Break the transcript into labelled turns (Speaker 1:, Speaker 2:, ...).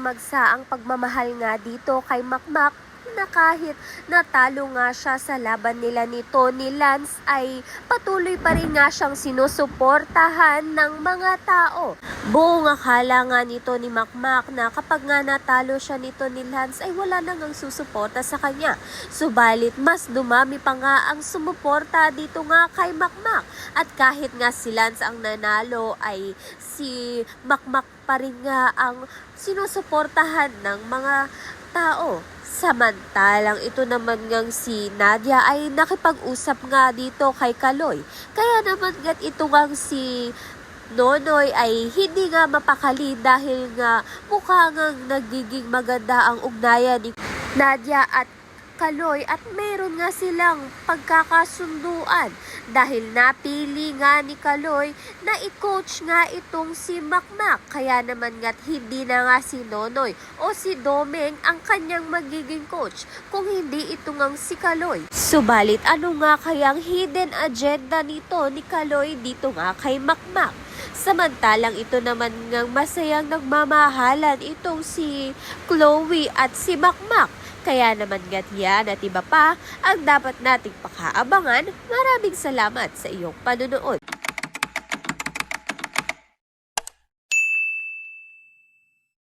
Speaker 1: sumagsa ang pagmamahal nga dito kay Makmak na kahit natalo nga siya sa laban nila ni Tony Lance ay patuloy pa rin nga siyang sinusuportahan ng mga tao. Buong akala nga nito ni Makmak na kapag nga natalo siya ni Tony Lance ay wala nang ang susuporta sa kanya. Subalit mas dumami pa nga ang sumuporta dito nga kay Makmak. At kahit nga si Lance ang nanalo ay si Makmak pa rin nga ang sinusuportahan ng mga tao. Samantalang ito naman ngang si Nadia ay nakipag-usap nga dito kay Kaloy. Kaya naman nga ito ngang si Nonoy ay hindi nga mapakali dahil nga mukha ngang nagiging maganda ang ugnayan ni Nadia at Kaloy at meron nga silang pagkakasunduan dahil napili nga ni Kaloy na i-coach nga itong si Makmak. Kaya naman nga't hindi na nga si Nonoy o si Domeng ang kanyang magiging coach kung hindi ito ngang si Kaloy. Subalit ano nga kayang hidden agenda nito ni Kaloy dito nga kay Makmak? Samantalang ito naman ngang masayang nagmamahalan itong si Chloe at si Makmak. Kaya naman nga't yan at iba pa ang dapat nating pakaabangan. Maraming salamat sa iyong panunood.